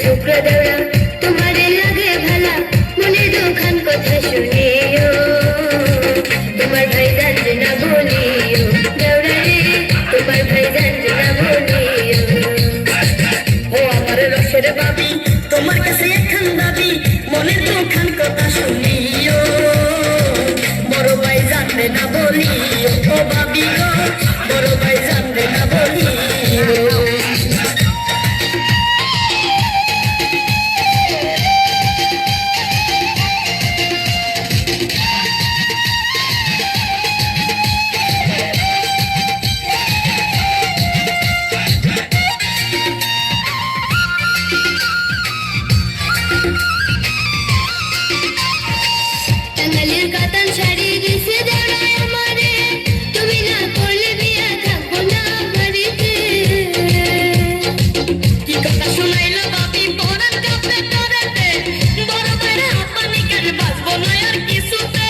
টুকরা দেওয়া তোমারে লাগে ভালা মনে দুখান কথা শুনিও তোমার ভাই জানতে না বলিও দেওরা রে তোমার ভাই জানতে না বলিও ও আমার রসের বাবি তোমার কাছে একখান দাবি মনে দুখান কথা শুনিও বড় ভাই জানতে না বলিও ও বাবি গো বড় ভাই জানতে না বলিও টাঙ্গাইলের কাতান শাড়ি দিছে দেওরায় আমারে তুমি না করলে বিয়া থাকবো না বাড়িতে কি কথা শুনাইলো বাপি পরান কাপে তরেতে বড় বাইরে হাপানি কেন বাঁচবো না আর কিছুতে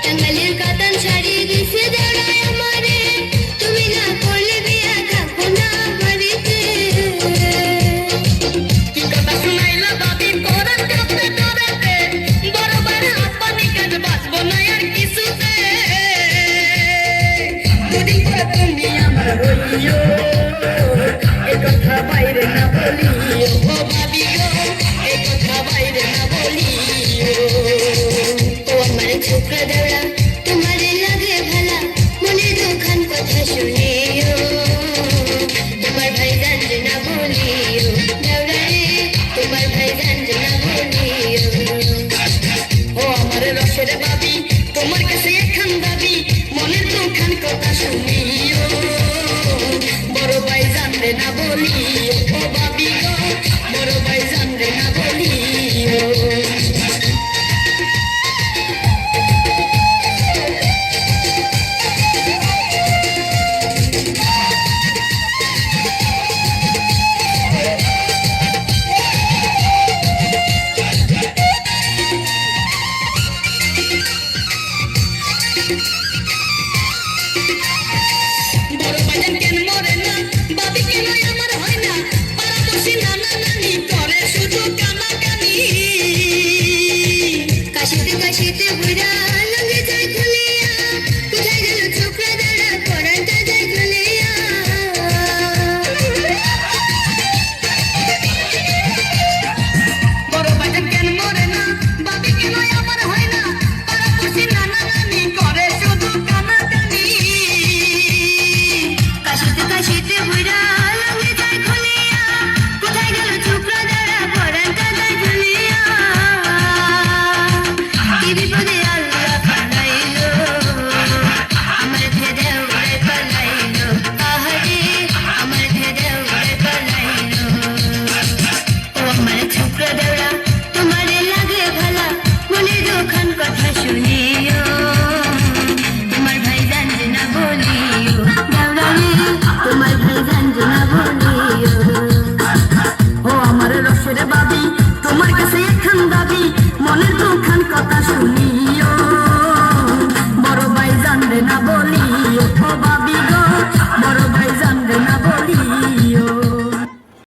টাঙ্গাইলের কাতান শাড়ি দিছে দেওরায় আমারে তুমি না করলে বিয়া থাকবো না বাড়িতে তুমি আমার হইও এ কথা বাইরে না বলি